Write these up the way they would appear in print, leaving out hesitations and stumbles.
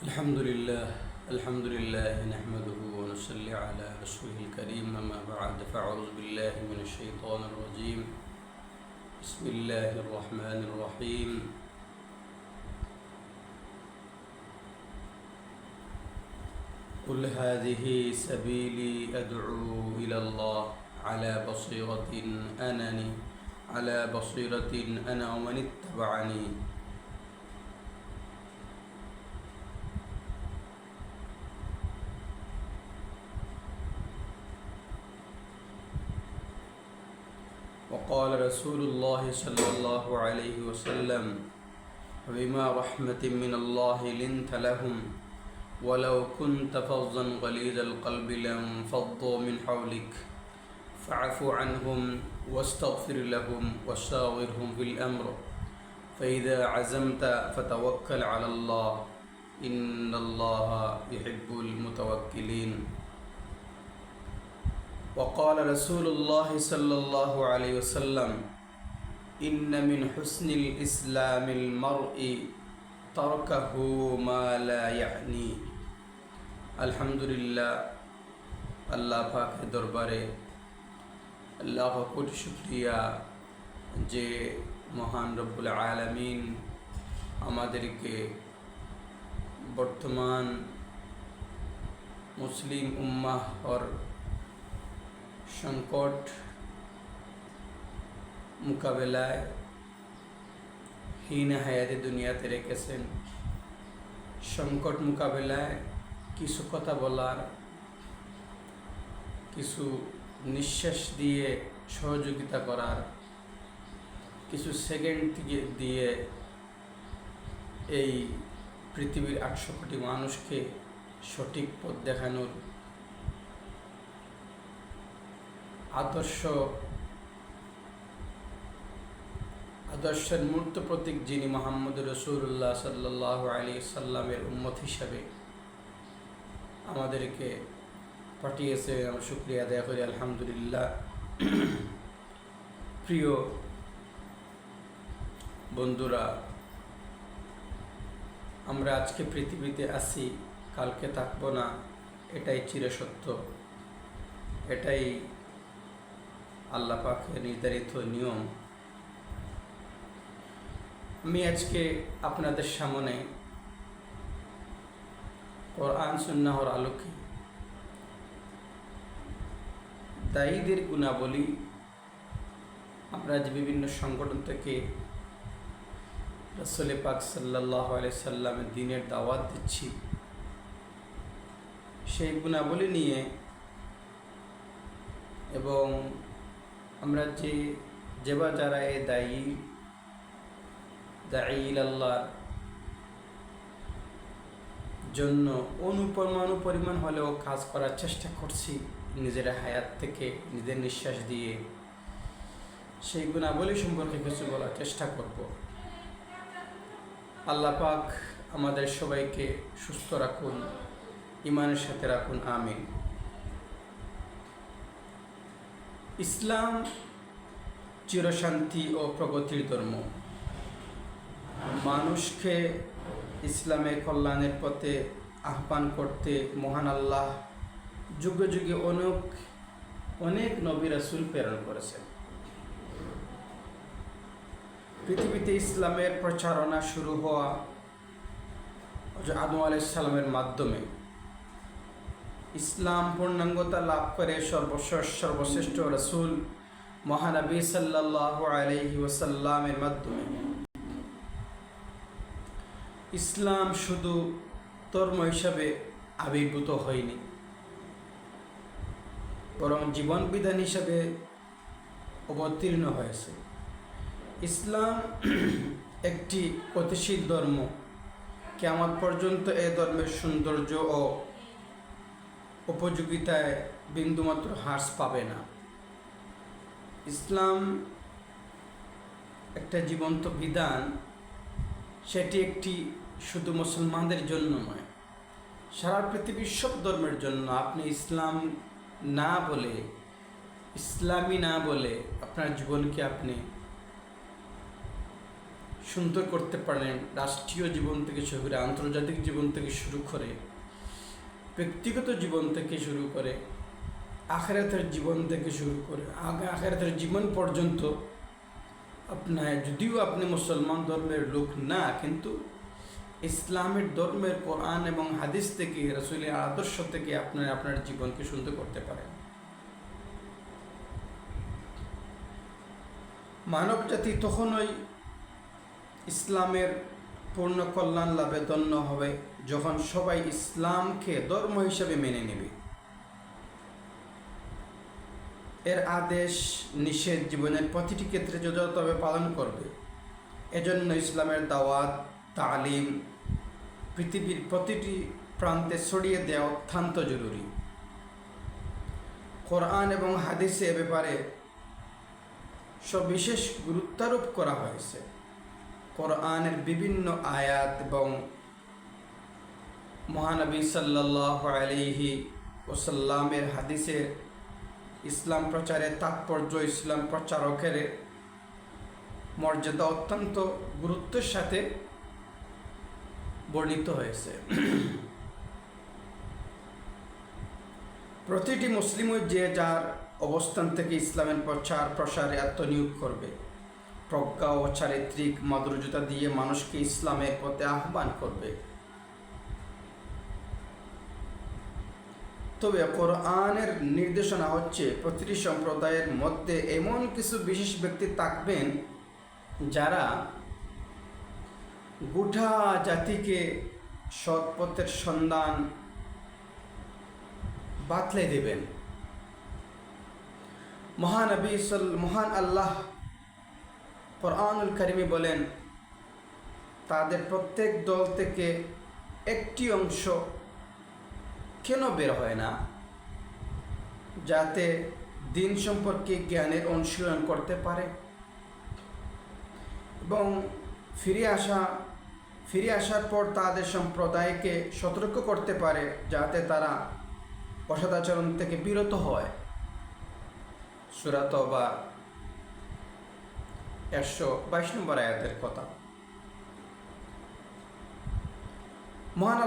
الحمد لله نحمده ونصلي على رسوله الكريم أما بعد فأعوذ بالله من الشيطان الرجيم بسم الله الرحمن الرحيم قل هذه سبيلي أدعو إلى الله على بصيرة أنا ومن اتبعني وقال رسول الله صلى الله عليه وسلم بما رحمة من الله لنت لهم ولو كنت فظا غليظ القلب لانفضوا من حولك فاعف عنهم واستغفر لهم وشاورهم في الأمر فإذا عزمت فتوكل على الله إن الله يحب المتوكلين وقال رسول الله صلى الله عليه وسلم إن من حسن الإسلام المرء تركه ما لا يعني আলহামদুলিল্লাহ আল্লাহ পাকের দরবারে আল্লাহ কোটি শুকরিয়া যে মহান রব্বুল আলামিন আমাদেরকে বর্তমান মুসলিম উম্মাহর সংকট মোকাবেলায় হীন হায়াতে দুনিয়াতে রেখেছেন। সংকট মোকাবেলায় কিছু কথা বলার, কিছু নিঃশ্বাস দিয়ে সহযোগিতা করার, কিছু সেকেন্ড দিয়ে এই পৃথিবীর 800 কোটি মানুষকে সঠিক পথ দেখানোর আদর্শের মূর্ত প্রতীক যিনি মুহাম্মদ রাসূলুল্লাহ সাল্লাল্লাহু আলাইহি সাল্লামের উম্মত হিসাবে আমাদেরকে পাঠিয়েছে, আমরা শুকরিয়া আদায় করি আলহামদুলিল্লাহ। প্রিয় বন্ধুরা, আমরা আজকে পৃথিবীতে আছি, কালকে থাকবো না, এটাই চিরসত্য, এটাই আল্লাহ পাকের নির্ধারিত নিয়ম। আমি আজকে আপনাদের সামনে কোরআন সুন্নাহর আলোকে দায়ীদের গুণাবলী, আমরা যে বিভিন্ন সংগঠন থেকে রাসূল পাক সাল্লাল্লাহু আলাইহি সাল্লামের দ্বীনের দাওয়াত দিচ্ছি, সেই গুণাবলী নিয়ে এবং আমরা যারা এই দায়ী আল্লাহর জন্য অনুপরমাণু পরিমাণ হলেও কাজ করার চেষ্টা করছি নিজের হায়াত থেকে, নিজের নিঃশ্বাস দিয়ে, সেই গুণাবলী সম্পর্কে কিছু বলার চেষ্টা করব। আল্লাহ পাক আমাদের সবাইকে সুস্থ রাখুন, ঈমানের সাথে রাখুন, আমিন। ইসলাম চিরশান্তি ও প্রগতির ধর্ম। মানুষকে ইসলামের কল্যাণের পথে আহ্বান করতে মহান আল্লাহ যুগে যুগে অনেক নবী রাসূল প্রেরণ করেছেন। পৃথিবীতে ইসলামের প্রচারণা শুরু হওয়া আদম আলাইহিস সালামের মাধ্যমে, ইসলাম পূর্ণাঙ্গতা লাভ করে সর্বশ্রেষ্ঠ রাসূল মহানবী সাল্লাল্লাহু আলাইহি ওয়াসাল্লামের মাধ্যমে। ইসলাম শুধু ধর্ম হিসাবে আবির্ভূত হয়নি, বরং জীবন বিধান হিসাবে অবতীর্ণ হয়েছে। ইসলাম একটি গতিশীল ধর্ম, কিয়ামত পর্যন্ত এই ধর্মের সৌন্দর্য ও উপযোগিতায় বিন্দুমাত্র হ্রাস পাবে না। ইসলাম একটা জীবন্ত বিধান, সেটি একটি শুধু মুসলমানদের জন্য নয়, সারা পৃথিবীর সব ধর্মের জন্য। আপনি ইসলামী না বলে আপনার জীবনকে আপনি সুন্দর করতে পারেন, রাষ্ট্রীয় জীবন থেকে শুরু করে আন্তর্জাতিক জীবন থেকে শুরু করে ব্যক্তিগত জীবন থেকে শুরু করে আখিরাতের জীবন থেকে শুরু করে আখিরাতের জীবন পর্যন্ত আপনার, যদিও আপনি মুসলমান ধর্মের লোক না, কিন্তু ইসলামের ধর্মের কোরআন এবং হাদিস থেকে, রাসূলের আদর্শ থেকে আপনার জীবনকে সুন্দর করতে পারেন। মানব জাতি তখনই ইসলামের পূর্ণ কল্যাণ লাভে ধন্য হবে যখন সবাই ইসলামকে ধর্ম হিসেবে মেনে নেবে, এর আদেশ নিষেধ জীবনের প্রতিটি ক্ষেত্রে যথাযথভাবে পালন করবে। এজন্য ইসলামের দাওয়াত, তালিম পৃথিবীর প্রতিটি প্রান্তে ছড়িয়ে দেওয়া অত্যন্ত জরুরি। কোরআন এবং হাদিসে এ ব্যাপারে সবিশেষ গুরুত্বারোপ করা হয়েছে। কোরআনের বিভিন্ন আয়াত এবং মহানবী সাল্লাল্লাহু আলাইহি ওয়াসাল্লামের হাদিসে ইসলাম প্রচারের তাৎপর্য, ইসলাম প্রচারকের মর্যাদা অত্যন্ত গুরুত্বের সাথে বর্ণিত হয়েছে। প্রতিটি মুসলিমও যে যার অবস্থান থেকে ইসলামের প্রচার প্রসারে আত্মনিয়োগ করবে, প্রজ্ঞা ও চারিত্রিক মাধুর্যতা দিয়ে মানুষকে ইসলামের পথে আহ্বান করবে। তবে কোরআনের নির্দেশনা হচ্ছে প্রতিটি সম্প্রদায়ের মধ্যে এমন কিছু বিশেষ ব্যক্তি থাকবেন যারা গোটা জাতিকে সৎ পথের সন্ধান বাতলে দেবেন। মহান আল্লাহ কোরআনুল কারিমে বলেন, তাদের প্রত্যেক দল থেকে একটি অংশ কেন বের হয় না, যাতে দিন সম্পর্কে জ্ঞানের অনুশীলন করতে পারে এবং ফিরে আসার পর তাদের সম্প্রদায়কে সতর্ক করতে পারে, যাতে তারা অসদাচরণ থেকে বিরত হয়। সূরা তওবা 122 নম্বর আয়াতের কথা। মহান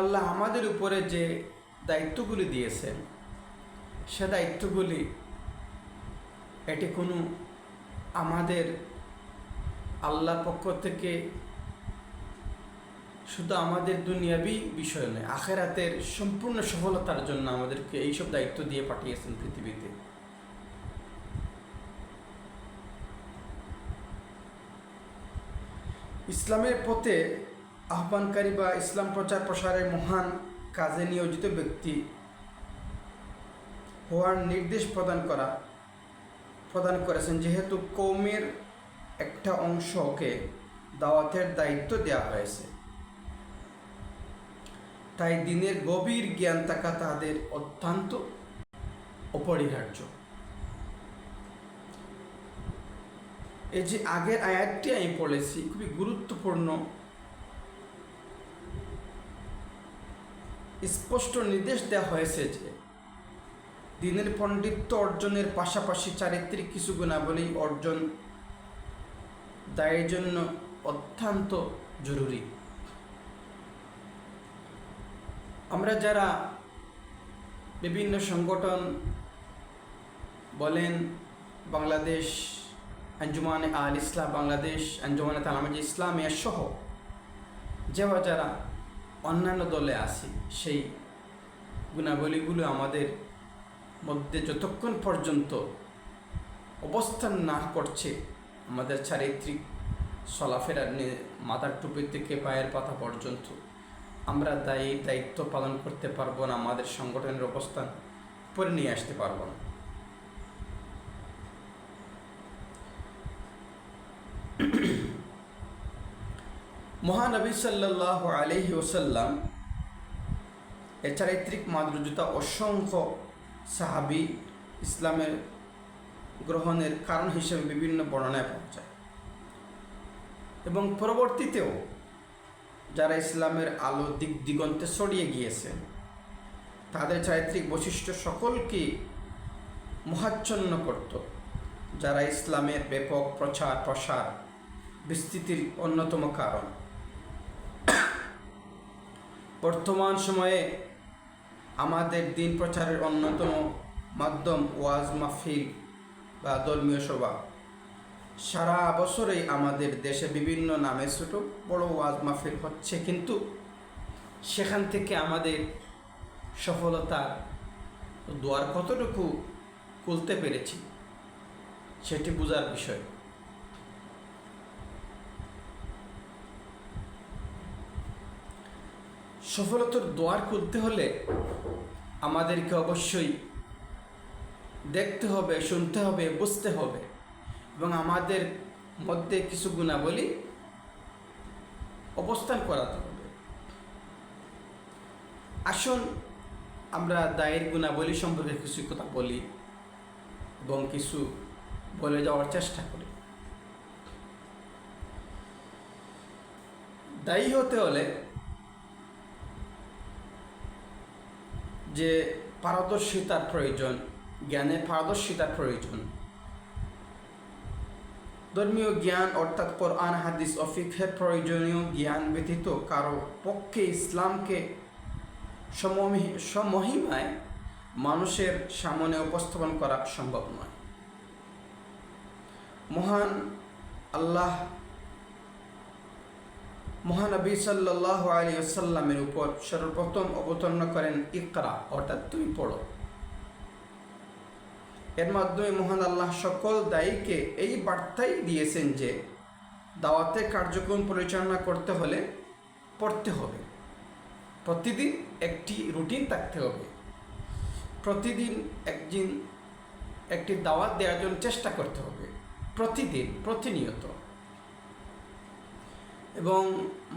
আল্লাহ আমাদের উপরে যে দায়িত্বগুলি দিয়েছেন, সে দায়িত্বগুলি এটি কোনো আমাদের আল্লাহর পক্ষ থেকে শুধু আমাদের দুনিয়াবি বিষয় নয়, আখিরাতের সম্পূর্ণ সফলতার জন্য আমাদেরকে এইসব দায়িত্ব দিয়ে পাঠিয়েছেন পৃথিবীতে। ইসলামের পথে আহ্বানকারী বা ইসলাম প্রচার প্রসারের মহান কাজে নিয়োজিত ব্যক্তি হওয়ার নির্দেশ প্রদান করেছেন, যেহেতু কওমের একটা অংশকে দাওয়াতের দায়িত্ব দেওয়া হয়েছে, তাই দিনের গভীর জ্ঞান থাকা তাদের অত্যন্ত অপরিহার্য। এই যে আগের আয়াতটি আমি পড়েছি, খুবই গুরুত্বপূর্ণ, স্পষ্ট নির্দেশ দেওয়া হয়েছে যে দিনের পণ্ডিত্য অর্জনের পাশাপাশি চারিত্রিক কিছু গুণাবলী অর্জন দায়ের জন্য অত্যন্ত জরুরি। আমরা যারা বিভিন্ন সংগঠন বলেন, বাংলাদেশ আঞ্জুমানে আল ইসলাম বাংলাদেশ, আঞ্জুমানে তালামাজ ইসলামিয়া সহ যারা অন্যান্য দলে আছি, সেই গুণাবলীগুলো আমাদের মধ্যে যতক্ষণ পর্যন্ত অবস্থান না করছে, আমাদের চারিত্রিক চলাফেরা মাথার টুপি থেকে পায়ের পাতা পর্যন্ত আমরা দায়িত্ব পালন করতে পারবো না, আমাদের সংগঠনের অবস্থান পরে নিয়ে আসতে পারবো না। মহানবী সাল্লাল্লাহু আলাইহি ওয়াসাল্লাম এর চারিত্রিক মাধুর্যতা অসংখ্য সাহাবী ইসলামের গ্রহণের কারণ হিসেবে বিভিন্ন বর্ণনায় পাওয়া যায়, এবং পরবর্তীতেও যারা ইসলামের আলো দিগন্তে ছড়িয়ে গিয়েছেন, তাদের চারিত্রিক বৈশিষ্ট্য সকলকে মোহাচ্ছন্ন করত যারা ইসলামের ব্যাপক প্রচার প্রসার বিস্তৃতির অন্যতম কারণ। বর্তমান সময়ে আমাদের দিন প্রচারের অন্যতম মাধ্যম ওয়াজ মাহফিল বা ধর্মীয় সভা। সারা বছরেই আমাদের দেশে বিভিন্ন নামে ছোট বড় ওয়াজ মাহফিল হচ্ছে, কিন্তু সেখান থেকে আমাদের সফলতার দুয়ার কতটুকু খুলতে পেরেছি সেটি বোঝার বিষয়। সফলতার দুয়ার খুলতে হলে আমাদেরকে অবশ্যই দেখতে হবে, শুনতে হবে, বুঝতে হবে এবং আমাদের মধ্যে কিছু গুণাবলী অবস্থান করাতে হবে। আসুন আমরা দায়ের গুণাবলী সম্পর্কে কিছু কথা বলি এবং কিছু বলে যাওয়ার চেষ্টা করি। দায়ী হতে হলে যে পারদর্শিতার প্রয়োজন, জ্ঞানের পারদর্শিতার প্রয়োজন। ধর্মীয় জ্ঞান অর্থাৎ কোরআন হাদিস ও ফিকহের প্রয়োজনীয় জ্ঞান ব্যতীত কারো পক্ষে ইসলামকে সমহিমায় মানুষের সামনে উপস্থাপন করা সম্ভব নয়। মহানবী সাল্লাল্লাহু আলাইহি ওয়াসাল্লামের উপর সর্বপ্রথম অবতীর্ণ করেন ইকরা, অর্থাৎ তুমি পড়ো। এর মাধ্যমে মহান আল্লাহ সকল দায়ীকে এই বার্তাই দিয়েছেন যে দাওয়াতের কার্যক্রম পরিচালনা করতে হলে পড়তে হবে। প্রতিদিন একটি রুটিন থাকতে হবে, প্রতিদিন একটি দাওয়াত দেওয়ার জন্য চেষ্টা করতে হবে, প্রতিদিন, প্রতিনিয়ত, এবং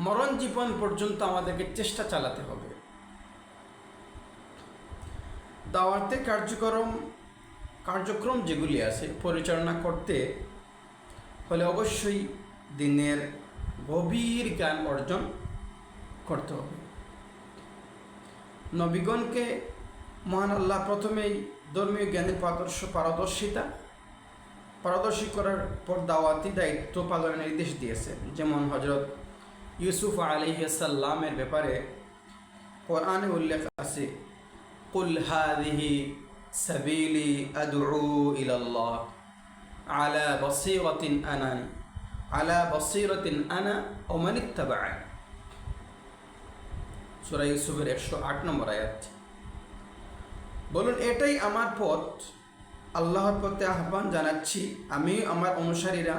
মরণ জীবন পর্যন্ত আমাদেরকে চেষ্টা চালাতে হবে। দাওয়াতের কার্যক্রম যেগুলি আছে পরিচালনা করতে হলে অবশ্যই দিনের গভীর জ্ঞান অর্জন করতে হবে। নবীগণকে মহান আল্লাহ প্রথমেই ধর্মীয় জ্ঞানের পারদর্শী করার পর দাওয়াতি দায়িত্ব পালনের নির্দেশ দিয়েছেন। যেমন হযরত ইউসুফ আলাইহিস সালামের ব্যাপারে কোরআনে উল্লেখ আছে, কুল হাযিহি সাবিলি আদউ ইলাল্লাহ আলা বাসীরাতিন আনা ওয়া মান ইত্তাবা'আনি। সূরা ইউসুফের 108 নম্বর আয়াত। বলুন, এটাই আমার পথ, আল্লাহর পথে আহ্বান জানাচ্ছি আমি আমার অনুসারীরা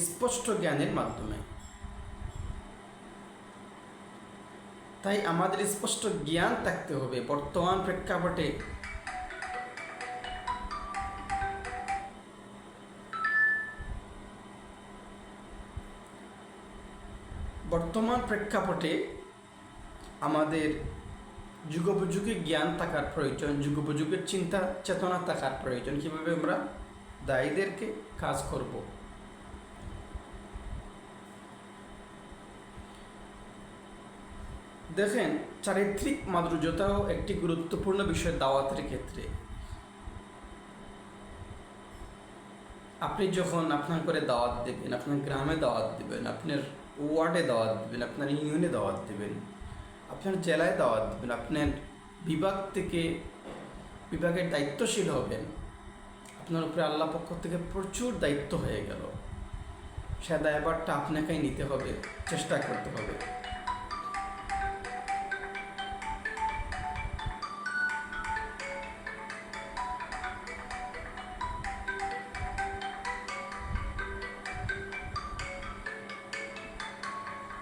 স্পষ্ট জ্ঞানের মাধ্যমে। তাই আমাদের স্পষ্ট জ্ঞান থাকতে হবে। বর্তমান প্রেক্ষাপটে আমাদের যুগোপযোগী জ্ঞান থাকার প্রয়োজন, যুগোপযোগী চিন্তা চেতনা থাকার প্রয়োজন। কীভাবে আমরা দায়ীদেরকে কাজ করব। দেখেন, চারিত্রিক মাধুর্যতাও একটি গুরুত্বপূর্ণ বিষয় দাওয়াতের ক্ষেত্রে। আপনি যখন আপনার করে দাওয়াত দেবেন, আপনার গ্রামে দাওয়াত দেবেন, আপনার ওয়ার্ডে দাওয়াত দেবেন, আপনার ইউনিয়নে দাওয়াত দেবেন, আপনার জেলায় দাওয়াত দেবেন, আপনার বিভাগের দায়িত্বশীল হবেন, আপনার উপরে আল্লাহ পক্ষ থেকে প্রচুর দায়িত্ব হয়ে গেল। সে দায়ভারটা আপনাকেই নিতে হবে, চেষ্টা করতে হবে।